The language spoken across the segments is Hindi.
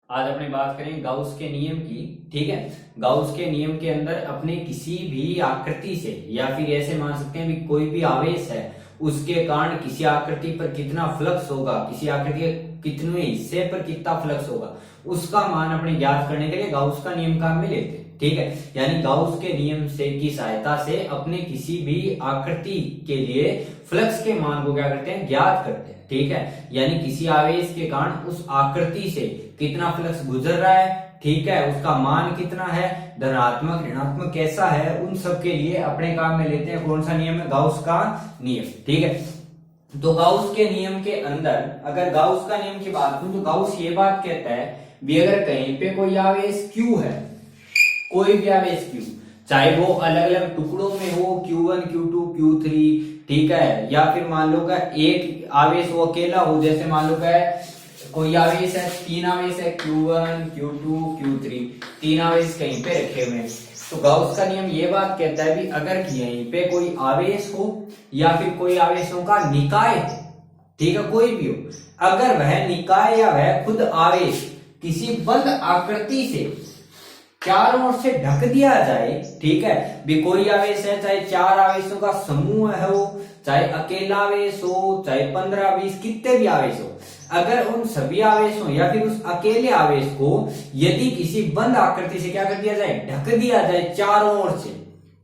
आज अपने बात करें गाउस के नियम की। ठीक है, गाउस के नियम के अंदर अपने किसी भी आकृति से या फिर ऐसे मान सकते हैं भी कोई भी आवेश है उसके कारण किसी आकृति पर कितना फ्लक्स होगा, किसी आकृति के कितने हिस्से पर कितना फ्लक्स होगा, उसका मान अपने ज्ञात करने के लिए गाउस का नियम काम में लेते हैं। ठीक है, यानी गाउस के नियम से की सहायता से अपने किसी भी आकृति के लिए फ्लक्स के मान को क्या करते हैं, ज्ञात करते हैं। ठीक है, यानी किसी आवेश के कारण उस आकृति से कितना फ्लक्स गुजर रहा है, ठीक है, उसका मान कितना है, धनात्मक ऋणात्मक कैसा है, उन सब के लिए अपने काम में लेते हैं कौन सा नियम है, गाउस का नियम। ठीक है, तो गाउस के नियम के अंदर अगर गाउस का नियम की बात करूं तो गाउस ये बात कहता है भी अगर कहीं पे कोई आवेश Q है, कोई भी आवेश Q, चाहे वो अलग अलग टुकड़ों में हो, Q1, Q2, Q3, ठीक है, या फिर मान लो का एक आवेश वो अकेला हो, जैसे मान लो का कोई आवेश है, तीन आवेश है, Q1, Q2, Q3, तीन आवेश कहीं पे रखे हुए हैं, तो गाउस का नियम ये बात कहता है भी अगर यहीं पे कोई आवेश हो या फिर कोई आवेशों का निकाय हो, ठीक है, कोई भी हो, अगर वह निकाय या वह खुद आवेश किसी बंद आकृति से चारों ओर से ढक दिया जाए, ठीक है, भी कोई आवेश है, चाहे चार आवेशों का समूह है हो, चाहे अकेला आवेश हो, चाहे 15-20 कितने भी आवेश हो, अगर उन सभी आवेशों या फिर उस अकेले आवेश को यदि किसी बंद आकृति से क्या कर दिया जाए, ढक दिया जाए चारों ओर से,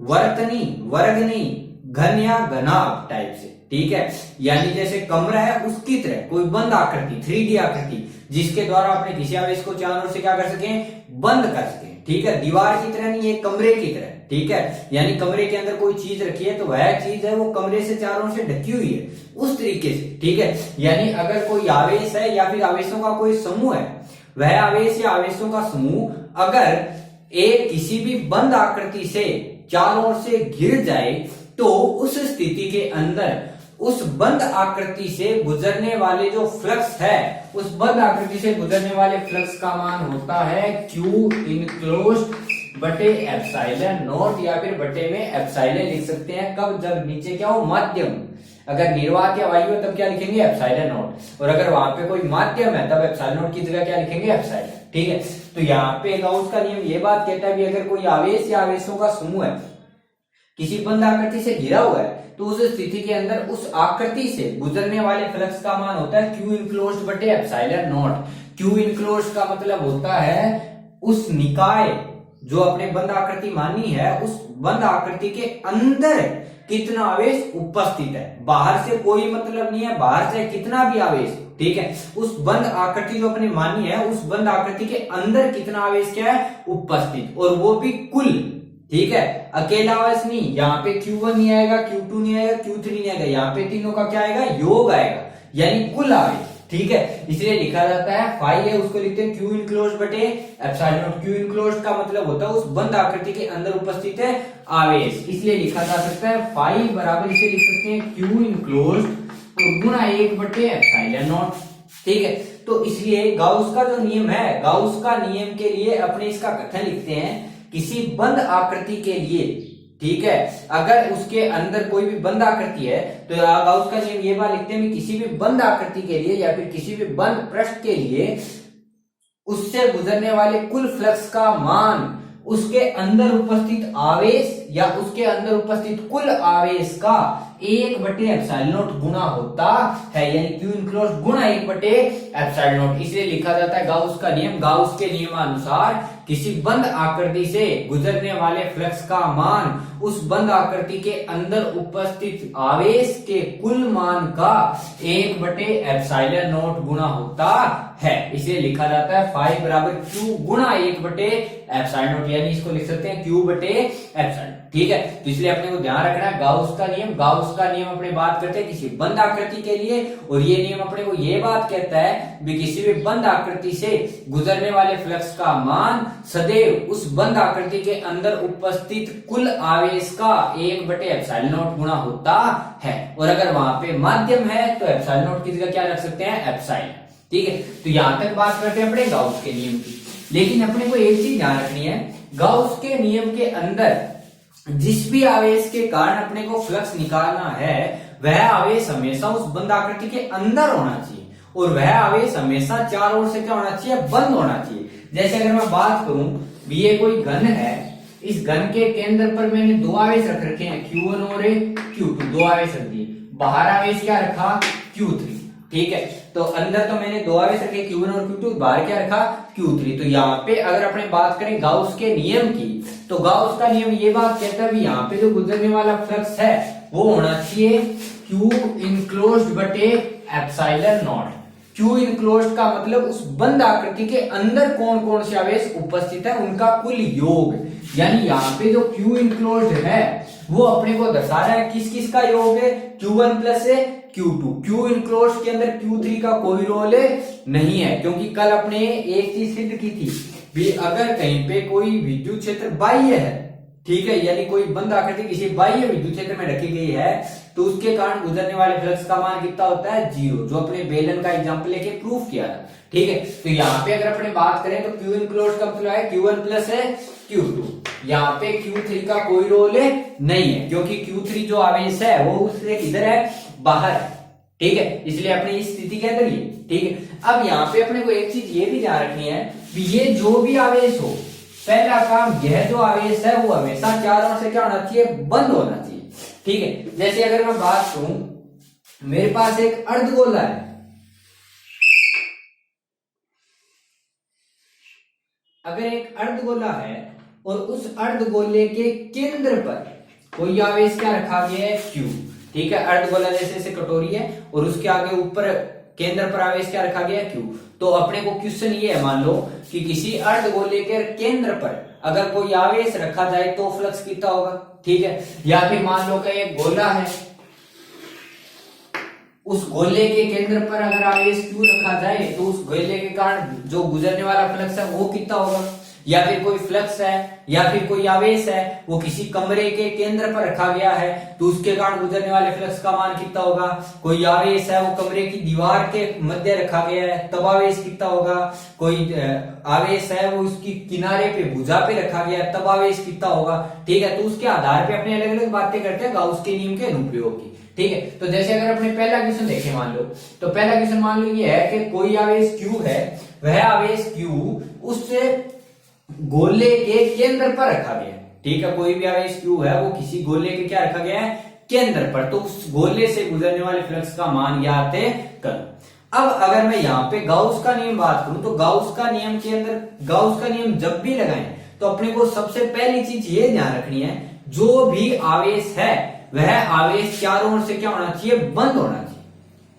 वर्ग नहीं, घन या घनाभ टाइप से, ठीक है, यानी जैसे कमरा है उसकी तरह कोई बंद आकृति, 3D आकृति, जिसके द्वारा अपने किसी आवेश को चारों ओर से क्या कर सके, बंद कर सके। ठीक है, दीवार की तरह नहीं है, कमरे की तरह। ठीक है, यानी कमरे के अंदर कोई चीज रखी है तो वह चीज है वो कमरे से चारों से ढकी हुई है, उस तरीके से। ठीक है, यानी अगर कोई आवेश है या फिर आवेशों का कोई समूह है, वह आवेश या आवेशों का समूह अगर एक किसी भी बंद आकृति से चारों ओर से घिर जाए तो उस स्थिति के अंदर उस बंद आकृति से गुजरने वाले जो फ्लक्स है, उस बंद आकृति से गुजरने वाले फ्लक्स का मान होता है Q इनक्लोज्ड बटे एप्सिलॉन नॉट, या फिर बटे में एप्सिलॉन लिख सकते हैं। कब, जब नीचे क्या हो, माध्यम, अगर निर्वात या वायु है तब क्या लिखेंगे, एप्सिलॉन नॉट, और अगर वहां पे कोई माध्यम है तब एप्सिलॉन नॉट की जगह क्या लिखेंगे, एप्सिलॉन। ठीक है, तो यहाँ पे गाउस का नियम ये बात कहता है कि अगर कोई आवेश या आवेशों का समूह है किसी बंद आकृति से घिरा हुआ है तो उस स्थिति के अंदर उस आकृति से गुजरने वाले फ्लक्स का मान होता है Q इनक्लोज्ड बटे एप्सिलॉन नॉट। Q इनक्लोज्ड का मतलब होता है उस निकाय जो अपने बंद आकृति मानी है, उस बंद आकृति के अंदर कितना आवेश उपस्थित है, बाहर से कोई मतलब नहीं है, बाहर से कितना भी आवेश, ठीक है, उस बंद आकृति जो अपने मानी है उस बंद आकृति के अंदर कितना आवेश क्या है, उपस्थित, और वो भी कुल। ठीक है, अकेला आवेश नहीं, यहाँ पे Q1 नहीं आएगा, Q2 नहीं आएगा, Q3 नहीं आएगा, यहाँ पे तीनों का क्या आएगा, योग आएगा, यानी कुल आवेश। ठीक है, इसलिए लिखा जाता है फाई है उसको लिखते हैं Q इनक्लोज्ड बटे एप्सिलॉन नॉट। Q इनक्लोज्ड का मतलब होता है उस बंद आकृति के अंदर उपस्थित है आवेश, इसलिए लिखा जा सकता है फाई बराबर इसे लिख सकते हैं Q इनक्लोज्ड और गुणा 1 बटे एप्सिलॉन नॉट। ठीक है, तो इसलिए गाउस का जो नियम है, गाउस का नियम के लिए अपने इसका कथन लिखते हैं किसी बंद आकृति के लिए, ठीक है, अगर उसके अंदर कोई भी बंद आकृति है तो गाउस का नियम ये बात लिखते हैं कि किसी भी बंद आकृति के लिए या फिर किसी भी बंद पृष्ठ के लिए उससे गुजरने वाले कुल फ्लक्स का मान उसके अंदर उपस्थित आवेश या उसके अंदर उपस्थित कुल आवेश का 1 बटे एप्सिलॉन नॉट गुना होता है, यानी Q इनक्लोज्ड गुणा 1 बटे एप्सिलॉन नॉट। इसलिए लिखा जाता है गाउस का नियम, गाउस के नियमानुसार किसी बंद आकृति से गुजरने वाले फ्लक्स का मान उस बंद आकृति के अंदर उपस्थित आवेश के कुल मान का 1 बटे एप्सिलॉन नॉट गुना होता है। इसलिए लिखा जाता है फाई बराबर Q गुणा 1 बटे एप्सिलॉन नॉट, यानी इसको लिख सकते हैं Q बटे एप्सिलॉन। ठीक है, तो इसलिए अपने को ध्यान रखना है गाउस का नियम, गाउस का नियम अपने बात करते हैं किसी बंद आकृति के लिए, और ये नियम अपने को ये बात कहता है भी किसी भी बंद आकृति से गुजरने वाले फ्लक्स का मान सदैव उस बंद आकृति के अंदर उपस्थित कुल आवेश का 1 बटे एप्सिलॉन नॉट गुणा होता है, और अगर वहां पे माध्यम है तो एप्सिलॉन नॉट की जगह क्या रख सकते हैं, एप्सिलॉन। ठीक है, तो यहां तक बात करते हैं अपने गाउस के नियम की। लेकिन अपने को एक चीज ध्यान रखनी है, गाउस के नियम के अंदर जिस भी आवेश के कारण अपने को फ्लक्स निकालना है वह आवेश हमेशा उस बंद आकृति के अंदर होना चाहिए, और वह आवेश हमेशा चारों ओर से क्या होना चाहिए, बंद होना चाहिए। जैसे अगर मैं बात करूं भी ये कोई घन है, इस घन के केंद्र पर मैंने दो आवेश रख रखे हैं Q1 और Q2, दो आवेश रख दिए। बाहर आवेश क्या रखा, Q3, ठीक है। तो अंदर तो मैंने दो आवेश रखे Q1 और Q2, बाहर क्या रखा, Q3। तो यहाँ पे अगर अपने बात करें गाउस के नियम की, तो गाउस का नियम ये बात कहता है भी यहाँ पे जो गुजरने वाला फ्लक्स है वो होना चाहिए Q इनक्लोज्ड बटे एप्सिलॉन नॉट। Q इनक्लोज्ड का मतलब उस बंद आकृति के अंदर कौन कौन से आवेश उपस्थित है उनका कुल योग, यानी यहाँ पे जो Q इनक्लोज्ड है वो अपने को दर्शा रहा है किस किस का योग है, Q1 plus Q2। Q enclosed के अंदर Q3 का कोई रोल नहीं है, क्योंकि कल अपने एक चीज सिद्ध की थी भी अगर कहीं पे कोई विद्युत क्षेत्र बाह्य है, ठीक है, यानी कोई बंद आकृति किसी बाह्य विद्युत क्षेत्र में रखी गई है, तो उसके कारण गुजरने वाले फ्लक्स का मान कितना होता है, 0, जो अपने बेलन का एग्जांपल लेके प्रूफ किया था, ठीक है। तो यहाँ पे अगर अपने बात करें तो Q इनक्लोज्ड का मतलब है Q1 प्लस Q2। यहाँ पे Q3 का कोई रोल नहीं है, क्योंकि Q3 जो आवेश है वो उससे किधर है, बाहर है, ठीक है, इसलिए अपनी इस स्थिति के अंदर ये, ठीक है। अब यहाँ पे अपने को एक चीज ये भी ध्यान रखनी है कि ये जो भी आवेश हो, पहला काम यह जो आवेश है वो हमेशा चारों ओर से क्या होना चाहिए, बंद होना चाहिए, ठीक है। जैसे अगर मैं बात करूं मेरे पास एक अर्धगोला है, अगर एक अर्धगोला है और उस अर्धगोले के केंद्र पर कोई आवेश क्या रखा गया है, Q, ठीक है। अर्धगोला जैसे कटोरी है और उसके आगे ऊपर केंद्र पर आवेश क्या रखा गया है, Q। तो अपने को क्वेश्चन ये है, मान लो कि किसी अर्धगोले के केंद्र पर अगर कोई आवेश रखा जाए तो फ्लक्स कितना होगा, ठीक है। या फिर मान लो कि एक गोला है, उस गोले के केंद्र पर अगर आवेश Q रखा जाए तो उस गोले के कारण जो गुजरने वाला फ्लक्स है वो कितना होगा। या फिर कोई फ्लक्स है या फिर कोई आवेश है वो किसी कमरे के केंद्र पर रखा गया है तो उसके कारण गुजरने वाले फ्लक्स का मान कितना होगा। कोई आवेश है वो कमरे की दीवार के मध्य रखा गया है तब आवेश कितना होगा। कोई आवेश है वो उसकी किनारे पे भुजा पे रखा गया है तब आवेश कितना होगा, ठीक है। तो उसके आधार पे अपने अलग अलग बातें करते हैं गाउस के नियम के अनुप्रयोग की, ठीक है। तो जैसे अगर अपने पहला क्वेश्चन देखें, मान लो तो पहला क्वेश्चन मान लो ये है कि कोई आवेश Q है, वह आवेश Q उससे गोले के केंद्र पर रखा गया है, ठीक है। कोई भी आवेश Q है वो किसी गोले के क्या रखा गया है, केंद्र पर, तो उस गोले से गुजरने वाले फ्लक्स का मान ज्ञात कर। अब अगर मैं यहाँ पे गाउस का नियम बात करूं तो गाउस का नियम के अंदर गाउस का नियम जब भी लगाएं तो अपने को सबसे पहली चीज ये ध्यान रखनी है, जो भी आवेश है वह आवेश चारों ओर से क्या होना चाहिए, बंद होना चाहिए,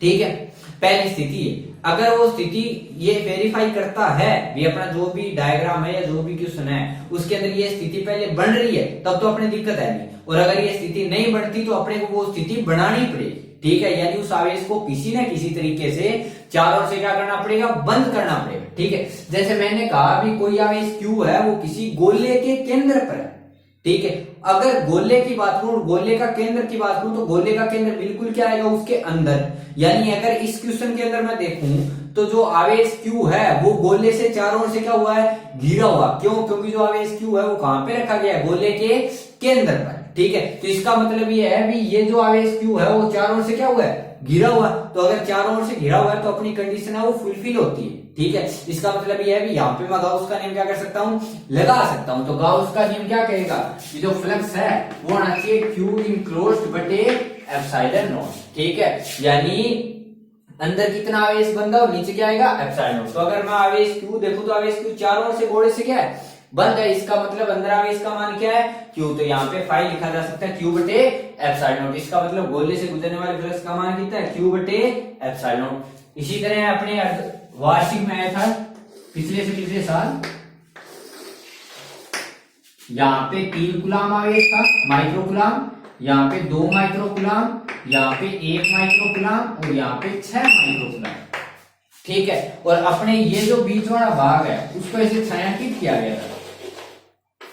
ठीक है। पहली स्थिति है, अगर वो स्थिति ये वेरीफाई करता है भी अपना जो भी डायग्राम है या जो भी क्वेश्चन है उसके अंदर ये स्थिति पहले बन रही है तब तो अपने दिक्कत है नहीं, और अगर ये स्थिति नहीं बनती तो अपने को वो स्थिति बनानी पड़ेगी, ठीक है। यानी उस आवेश को किसी न किसी तरीके से चारों ओर से क्या करना पड़ेगा, बंद करना पड़ेगा, ठीक है। जैसे मैंने कहा भी कोई आवेश Q है वो किसी गोले के केंद्र पर है, ठीक है। अगर गोले की बात करूं, गोले का केंद्र की बात करूं तो गोले का केंद्र बिल्कुल क्या आएगा, उसके अंदर। यानी अगर इस क्वेश्चन के अंदर मैं देखूं तो जो आवेश Q है वो गोले से चारों ओर से क्या हुआ है, घिरा हुआ। क्यों? क्योंकि जो आवेश Q है वो कहां पे रखा गया है, गोले के केंद्र पर, ठीक है। तो इसका मतलब ये है भी ये जो आवेश Q है वो चारों ओर से क्या हुआ है, घिरा हुआ। तो अगर चारों ओर से घिरा हुआ है तो अपनी कंडीशन है वो फुलफिल होती है, ठीक है। इसका मतलब ये है भी यहाँ पे मैं गाउस का नियम क्या कर सकता हूँ, लगा सकता हूँ। तो गाउस का नियम क्या कहेगा, ये जो फ्लक्स है वो होना चाहिए Q इनक्लोज्ड बटे एप्सिलॉन नॉट, ठीक है। यानी अंदर कितना आवेश बंदा और नीचे क्या आएगा, एप्सिलॉन नॉट। तो अगर मैं आवेश Q देखूं तो आवेश Q चारों ओर से गोले से क्या है, बंद है। इसका मतलब अंदर आवेश का मान क्या है, Q। तो यहाँ पे फाई लिखा जा सकता है Q बटे एप्सिलॉन नॉट। इसका मतलब गोले से गुजरने वाले फ्लक्स का मान कितना है, Q बटे एप्सिलॉन नॉट। इसी तरह अपने वार्षिक में आया था पिछले से पिछले साल, यहाँ पे 3 कूलाम आवेश था, माइक्रो कूलाम, यहाँ पे 2 माइक्रो कूलाम, यहाँ पे 1 माइक्रो कूलाम और यहाँ पे 6 माइक्रो कूलाम, ठीक है। और अपने ये जो बीच वाला भाग है उसको ऐसे छायांकित किया गया था,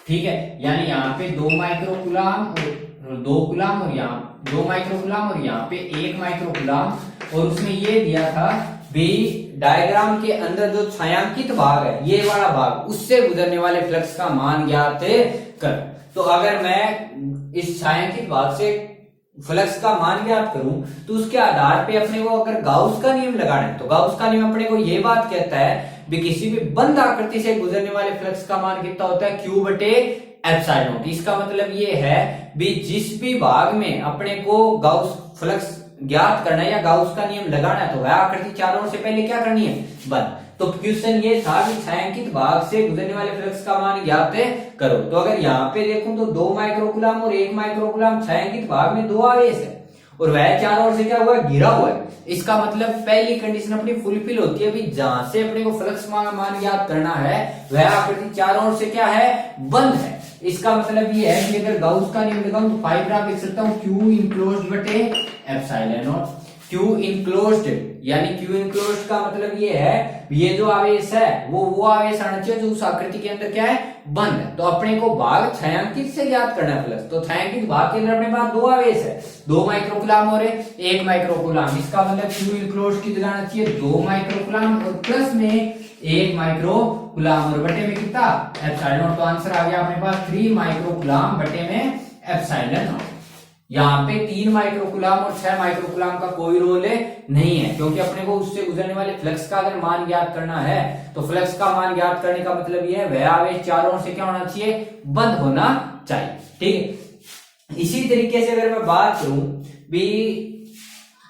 ठीक है। यानी यहाँ पे 2 माइक्रो कूलाम और 2 कूलाम और यहाँ 2 माइक्रो कूलाम और यहाँ पे 1 माइक्रो कूलाम, और उसमें ये दिया था भी डायग्राम के अंदर जो छायांकित भाग है ये वाला भाग, उससे गुजरने वाले फ्लक्स का मान ज्ञात कर। तो अगर मैं इस छायांकित भाग से फ्लक्स का मान ज्ञात करूं तो उसके आधार पे अपने को अगर गाउस का नियम लगाना है तो गाउस का नियम अपने को ये बात कहता है भी किसी भी बंद आकृति से गुजरने वाले फ्लक्स का मान कितना होता है, Q बटे एप्सिलॉन नॉट। इसका मतलब ये है भी जिस भी भाग में अपने को गाउस फ्लक्स ज्ञात करना है या गाउस का नियम लगाना है तो वह आकृति चारों ओर से पहले क्या करनी है, बंद। तो क्वेश्चन ये था कि छायांकित भाग से गुजरने वाले फ्लक्स का मान ज्ञात करो। तो अगर यहाँ पे देखूं तो 2 माइक्रोकूलम और 1 माइक्रोकूलम छायांकित भाग में 2 आवेश है और वह चारों ओर से क्या हुआ, घिरा हुआ है। इसका मतलब पहली कंडीशन अपनी फुलफिल होती है भी जहां से अपने को फ्लक्स मान ज्ञात करना है वह आकृति चारों ओर से क्या है, बंद है। इसका मतलब ये है कि अगर गाउस का नियम लगाऊं तो फाइव ग्राफ लिख सकता हूं Q इनक्लोज्ड बटे एप्सिलॉन नॉट। Q इनक्लोज्ड यानी Q इनक्लोज्ड का मतलब ये है ये जो आवेश है वो आवेश आना चाहिए जो उस आकृति के अंदर क्या है, बंद है। तो अपने को भाग छायांकित से ज्ञात करना है फ्लक्स। तो छायांकित भाग के अंदर अपने पास 2 आवेश है, 2 माइक्रोकूलम और 1 माइक्रोकूलम। इसका मतलब Q इनक्लोज्ड की जगह आना चाहिए 2 माइक्रोकूलम और प्लस में 1 माइक्रोकूलम और बटे में कितना, एप्सिलॉन नॉट। तो आंसर आ गया अपने पास 3 माइक्रोकूलम बटे में एप्सिलॉन नॉट। यहाँ पे 3 माइक्रोकूलम और 6 माइक्रोकूलम का कोई रोल नहीं है क्योंकि अपने को उससे गुजरने वाले फ्लक्स का अगर मान ज्ञात करना है तो फ्लक्स का मान ज्ञात करने का मतलब ये है वह आवेश चारों ओर से क्या होना चाहिए, बंद होना चाहिए। ठीक है, इसी तरीके से अगर मैं बात करूं भी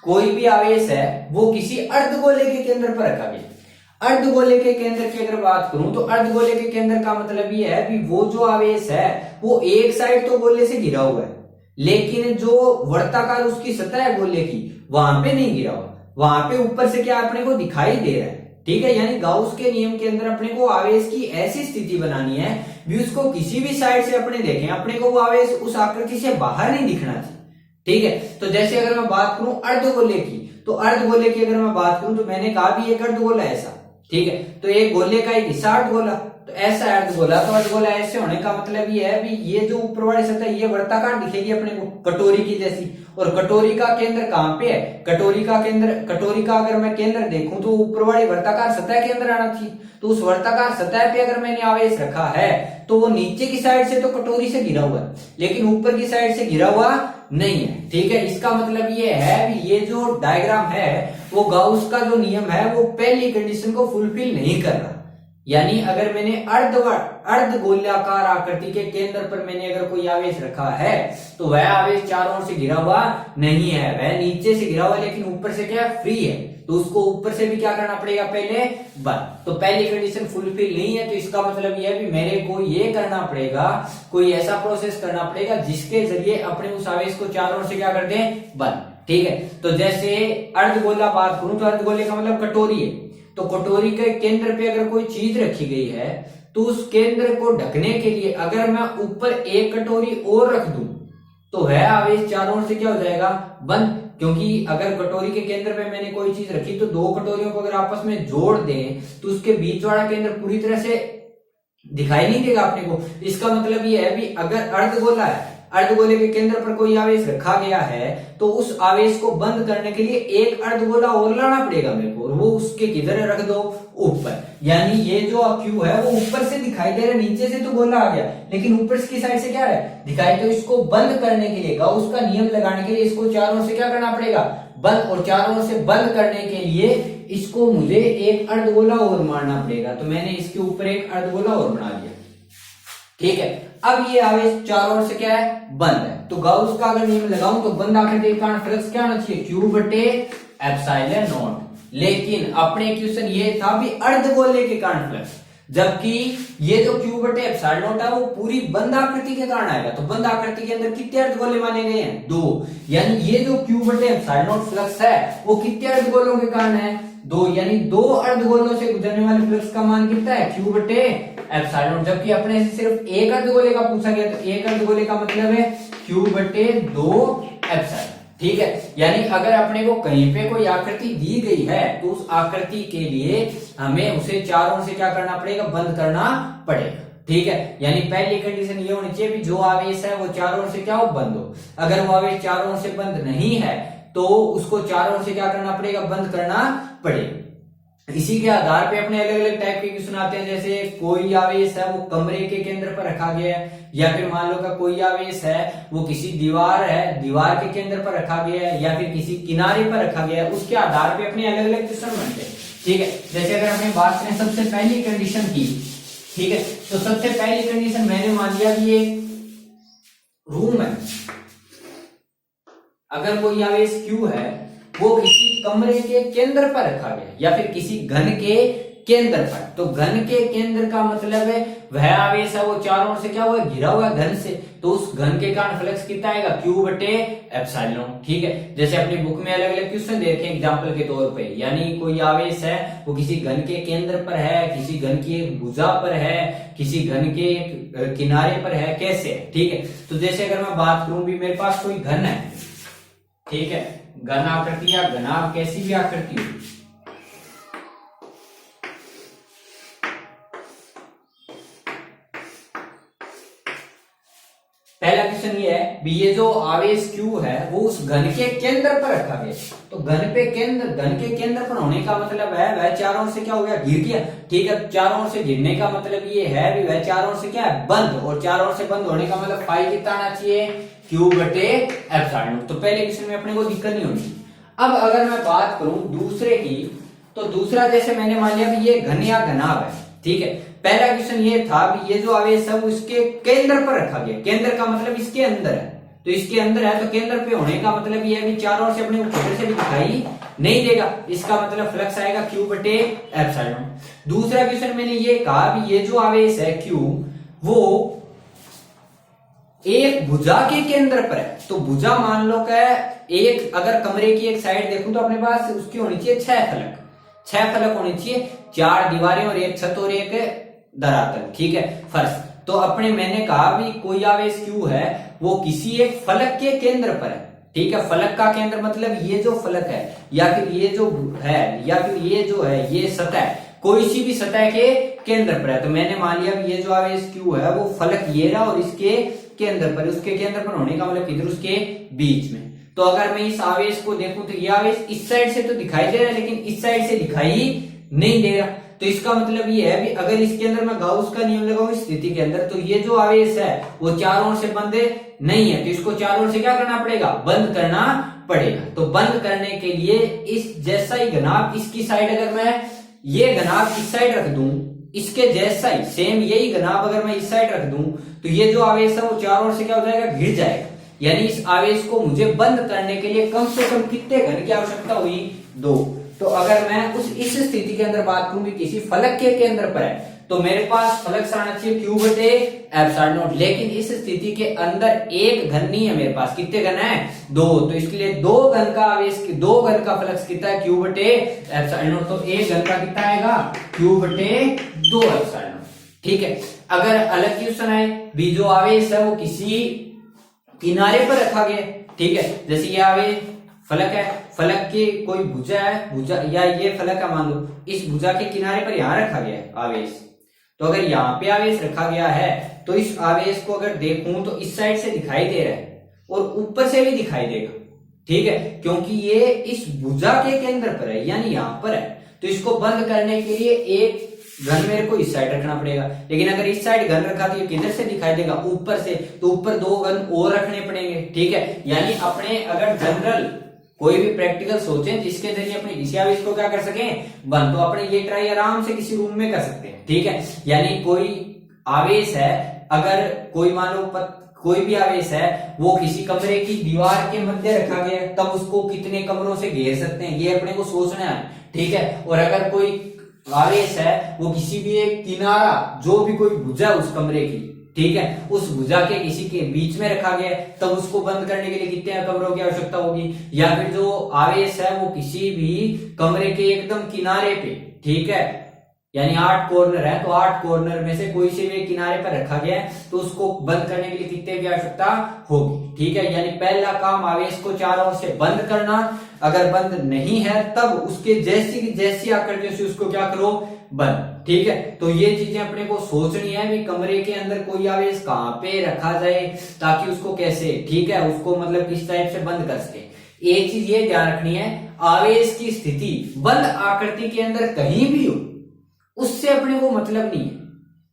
कोई भी आवेश है वो किसी अर्धगोले के केंद्र पर रखा गया। अर्धगोले के केंद्र की अगर बात करूं तो अर्धगोले के केंद्र का मतलब ये है कि वो जो आवेश है वो एक साइड तो गोले से घिरा हुआ है लेकिन जो वर्ताकार उसकी सतह है गोले की वहां पे नहीं गिरा हुआ, वहां पे ऊपर से क्या अपने को दिखाई दे रहा है। ठीक है, यानी गाउस के नियम के अंदर अपने को आवेश की ऐसी स्थिति बनानी है भी उसको किसी भी साइड से अपने देखें अपने को वो आवेश उस आकृति से बाहर नहीं दिखना चाहिए। ठीक है, तो जैसे अगर मैं बात करूं अर्धगोले की तो अर्धगोले की अगर मैं बात करूं तो मैंने कहा भी एक अर्धगोला ऐसा, ठीक है, तो एक गोले का एक हिस्सा अर्धगोला, तो ऐसा अर्धगोला। तो अर्धगोला ऐसे होने का मतलब ये है भी ये जो ऊपर वाली सतह ये वर्ताकार दिखेगी अपने को कटोरी की जैसी, और कटोरी का केंद्र कहां पे है, कटोरी का अगर मैं केंद्र देखूं तो ऊपर वाली वर्ताकार सतह के अंदर आना चाहिए। तो उस वर्ताकार सतह पे अगर मैंने आवेश रखा है तो वो नीचे की साइड से तो कटोरी से घिरा हुआ है लेकिन ऊपर की साइड से घिरा हुआ नहीं है। ठीक है, इसका मतलब ये है कि ये जो डायग्राम है वो गाउस का जो नियम है वो पहली कंडीशन को फुलफिल नहीं कर रहा। यानी अगर मैंने अर्धगोलाकार आकृति के केंद्र पर मैंने अगर कोई आवेश रखा है तो वह आवेश चारों ओर से घिरा हुआ नहीं है, वह नीचे से घिरा हुआ लेकिन ऊपर से क्या फ्री है, तो उसको ऊपर से भी क्या करना पड़ेगा, पहले बंद। तो पहली कंडीशन फुलफिल नहीं है तो इसका मतलब यह है कि मेरे को ये करना पड़ेगा, कोई ऐसा प्रोसेस करना पड़ेगा जिसके जरिए अपने उस आवेश को चारों ओर से क्या कर दें, बंद। ठीक है, तो जैसे अर्धगोला बात करूं तो अर्धगोले का मतलब कटोरी है, तो कटोरी के केंद्र पे अगर कोई चीज रखी गई है तो उस केंद्र को ढकने के लिए अगर मैं ऊपर एक कटोरी और रख दूं तो वह आवेश चारों ओर से क्या हो जाएगा, बंद। क्योंकि अगर कटोरी के केंद्र पे मैंने कोई चीज रखी तो 2 कटोरियों को अगर आपस में जोड़ दें तो उसके बीच वाला केंद्र पूरी तरह से दिखाई नहीं देगा अपने को। इसका मतलब ये है भी अगर अर्धगोला है, अर्धगोले के केंद्र पर कोई आवेश रखा गया है तो उस आवेश को बंद करने के लिए एक अर्धगोला और लाना पड़ेगा मेरे को, और वो उसके किधर रख दो, ऊपर। यानी ये जो Q है वो ऊपर से दिखाई दे रहा है, नीचे से तो गोला आ गया लेकिन ऊपर की साइड से क्या है दिखाई। तो इसको बंद करने के लिए गाउस का नियम लगाने के लिए इसको चारों ओर से क्या करना पड़ेगा, बंद। और चारों ओर से बंद करने के लिए इसको मुझे एक अर्धगोला और मारना पड़ेगा, तो मैंने इसके ऊपर एक अर्धगोला और बना दिया। ठीक है, अब ये आवेश चारों ओर से क्या है, बंद है। तो गाउस का अगर नियम लगाऊं तो बंद आकृति के कारण फ्लक्स क्या होना चाहिए, Q बटे एप्सिलॉन नॉट। लेकिन अपने क्वेश्चन ये था भी अर्धगोले के कारण फ्लक्स, जबकि ये जो Q बटे एप्सिलॉन नॉट है वो पूरी बंद आकृति के कारण आएगा। तो बंद आकृति के अंदर कितने अर्धगोले माने गए हैं, 2। यानी ये जो Q बटे एप्सिलॉन नॉट फ्लक्स है वो कितने अर्धगोलों के कारण है, 2। यानी 2 अर्धगोलों से गुजरने वाले फ्लक्स का मान कितना है, Q बटे एप्सिलॉन नॉट। जबकि अपने से सिर्फ एक अर्धगोले का पूछा गया तो एक अर्धगोले का मतलब है Q बटे 2 एप्सिलॉन। ठीक है, यानी अगर अपने को कहीं पे कोई आकृति दी गई है तो उस आकृति के लिए हमें उसे चारों ओर से क्या करना पड़ेगा, बंद करना पड़ेगा। ठीक है, यानी पहली कंडीशन ये होनी चाहिए जो आवेश है वो चारों ओर से क्या हो, बंद हो। अगर वो आवेश चारों ओर से बंद नहीं है तो उसको चारों ओर से क्या करना पड़ेगा, बंद करना पड़ेगा। इसी के आधार पे अपने अलग अलग टाइप के क्वेश्चन आते हैं, जैसे कोई आवेश है वो कमरे के केंद्र पर रखा गया है, या फिर मान लो का कोई आवेश है वो किसी दीवार है, दीवार के केंद्र पर रखा गया है, या फिर किसी किनारे पर रखा गया है, उसके आधार पे अपने अलग अलग क्वेश्चन बनते हैं। ठीक है, जैसे अगर हमने बात करें सबसे पहली कंडीशन की, ठीक है, तो सबसे पहली कंडीशन मैंने मान लिया कि ये रूम है, अगर कोई आवेश Q है वो किसी कमरे के केंद्र पर रखा गया या फिर किसी घन के केंद्र पर, तो घन के केंद्र का मतलब है वह आवेश है वो चारों ओर से क्या हुआ, घिरा हुआ है घन से, तो उस घन के कारण फ्लक्स कितना आएगा, Q बटे एप्सिलॉन। ठीक है, जैसे अपनी बुक में अलग अलग क्वेश्चन दे रखे एग्जाम्पल के तौर पे, यानी कोई आवेश है वो किसी घन के केंद्र पर है, किसी घन की एक भुजा पर है, किसी घन के एक किनारे पर है, कैसे है। ठीक है, तो जैसे अगर मैं बात करूं भी मेरे पास कोई घन है, ठीक है, घन आकृति या घनाभ कैसी भी आकृति हो, पहला क्वेश्चन ये है भी ये जो आवेश Q है वो उस घन के केंद्र पर रखा गया, तो घन के केंद्र पर होने का मतलब है वह चारों ओर से क्या हो गया, घिर गया। ठीक है, चारों ओर से घिरने का मतलब ये है भी वह चारों ओर से क्या है, बंद, और चारों ओर से बंद होने का मतलब फाई कितना आना चाहिए, Q बटे एप्सिलॉन। तो पहले क्वेश्चन में अपने को दिक्कत नहीं होनी। अब अगर मैं बात करूं दूसरे की, तो दूसरा जैसे मैंने मान लिया भी ये घन या घनाभ है। ठीक है, पहला क्वेश्चन ये था भी ये जो आवेश है वो इसके केंद्र पर रखा गया, केंद्र का मतलब इसके अंदर है, तो इसके अंदर है तो केंद्र पे होने का मतलब ये है भी चारों ओर से अपने ऊपर से भी दिखाई नहीं देगा, इसका मतलब फ्लक्स आएगा Q बटे एप्सिलॉन। दूसरा क्वेश्चन मैंने ये कहा भी ये जो आवेश है Q वो एक भुजा के केंद्र पर है, तो भुजा मान लो का एक, अगर कमरे की एक साइड देखूं तो अपने पास उसकी होनी चाहिए 6 फलक होनी चाहिए, 4 दीवारें और एक छत और एक धरातल, ठीक है, फर्श। तो अपने मैंने कहा भी कोई आवेश Q है वो किसी एक फलक के केंद्र पर है। ठीक है, फलक का केंद्र मतलब ये जो फलक है या फिर ये जो है या फिर ये जो है ये सतह, कोई सी भी सतह के केंद्र पर है। तो मैंने मान लिया ये जो आवेश Q है वो फलक ये रहा और इसके केंद्र पर, उसके केंद्र पर होने का मतलब किधर, उसके बीच में। तो अगर मैं इस आवेश को देखूं तो ये आवेश इस साइड से तो दिखाई दे रहा है लेकिन इस साइड से दिखाई नहीं दे रहा, तो इसका मतलब ये है भी अगर इसके अंदर मैं गाउस का नियम लगाऊं इस स्थिति के अंदर, तो ये जो आवेश है वो चारों ओर से बंद नहीं है, तो इसको चारों ओर से क्या करना पड़ेगा, बंद करना पड़ेगा। तो बंद करने के लिए इस जैसा ही घनाभ इसकी साइड, अगर मैं ये घनाभ इस साइड रख दूं, इसके जैसा ही सेम यही घनाभ अगर मैं इस साइड रख दूं, तो ये जो आवेश है वो चारों ओर से क्या हो जाएगा, घिर जाएगा। यानी इस आवेश को मुझे बंद करने के लिए कम से कम कितने घन की आवश्यकता हुई, 2। तो अगर मैं इस स्थिति के अंदर बात करूं किसी फलक के केंद्र पर है तो मेरे पास फलक आना चाहिए Q बटे एप्सिलॉन, लेकिन इस स्थिति के अंदर एक घन नहीं है मेरे पास, कितने घन है, 2। तो इसके लिए 2 घन का आवेश, 2 घन का फ्लक्स कितना है, Q बटे एप्सिलॉन। तो एक घन का कितना आएगा, Q बटे 2 एप्सिलॉन। ठीक है, अगर अलग क्वेश्चन आए भी जो आवेश है वो किसी किनारे पर रखा गया, ठीक है, जैसे ये आवेश फलक है, फलक की कोई भुजा है, भुजा या ये फलक है मान लो, इस भुजा के किनारे पर यहां रखा गया है आवेश, तो अगर यहाँ पे आवेश रखा गया है तो इस आवेश को अगर देखूं तो इस साइड से दिखाई दे रहा है और ऊपर से भी दिखाई देगा। ठीक है, क्योंकि ये इस भुजा के केंद्र पर है यानी यहाँ पर है, तो इसको बंद करने के लिए एक घन मेरे को इस साइड रखना पड़ेगा, लेकिन अगर इस साइड घन रखा तो ये किधर से दिखाई देगा, ऊपर से, तो ऊपर 2 घन और रखने पड़ेंगे। ठीक है, यानी अपने अगर जनरल कोई भी प्रैक्टिकल सोचें जिसके जरिए अपने किसी आवेश को क्या कर सकें, बंद, तो अपने ये ट्राई आराम से किसी रूम में कर सकते हैं। ठीक है, यानी कोई आवेश है, अगर कोई मान लो कोई भी आवेश है वो किसी कमरे की दीवार के मध्य रखा गया है, तब उसको कितने कमरों से घेर सकते हैं ये अपने को सोचना है। ठीक है, और अगर कोई आवेश है वो किसी भी एक किनारा, जो भी कोई भुजा उस कमरे की, ठीक है, उस भुजा के किसी के बीच में रखा गया है, तब उसको बंद करने के लिए कितने कमरों की आवश्यकता होगी। या फिर जो आवेश है वो किसी भी कमरे के एकदम किनारे पे, ठीक है, यानी 8 कॉर्नर है तो 8 कॉर्नर में से कोई से भी किनारे पर रखा गया है, तो उसको बंद करने के लिए कितने की आवश्यकता होगी। ठीक है, यानी पहला काम आवेश को चारों ओर से बंद करना, अगर बंद नहीं है तब उसके जैसी की जैसी आकृतियों से उसको क्या करो, बंद। ठीक है, तो ये चीजें अपने को सोचनी है भी कमरे के अंदर कोई आवेश कहां पे रखा जाए ताकि उसको कैसे, ठीक है, उसको मतलब किस टाइप से बंद कर सके। एक चीज ये ध्यान रखनी है, आवेश की स्थिति बंद आकृति के अंदर कहीं भी हो उससे अपने को मतलब नहीं है,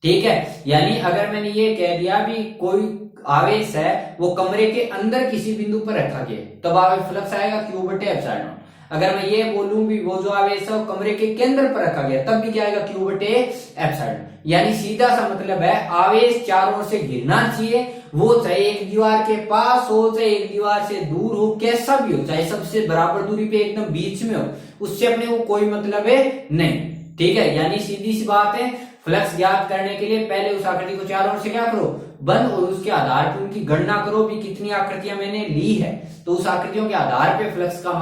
ठीक है। यानी अगर मैंने ये कह दिया भी कोई आवेश है वो कमरे के अंदर किसी बिंदु पर रखा गया तब आवेश फ्लक्स आएगा Q बटे एप्सिलॉन नॉट। अगर मैं ये बोलूं भी वो जो आवेश है वो कमरे के केंद्र पर रखा गया तब भी क्या आएगा Q बटे एप्सिलॉन। यानी सीधा सा मतलब है आवेश चारों ओर से घिरना चाहिए, वो चाहे एक दीवार के पास हो चाहे एक दीवार से दूर हो, कैसा भी हो, चाहे सबसे बराबर दूरी पे एकदम बीच में हो, उससे अपने को कोई मतलब है नहीं, ठीक है। यानी सीधी सी बात है, फ्लक्स ज्ञात करने के लिए पहले उस आकृति को चारों ओर से क्या करो, बंद, और उसके आधार पर उनकी गणना करो भी कितनी आकृतियां मैंने ली है, तो उस आकृतियों के आधार पे फ्लक्स का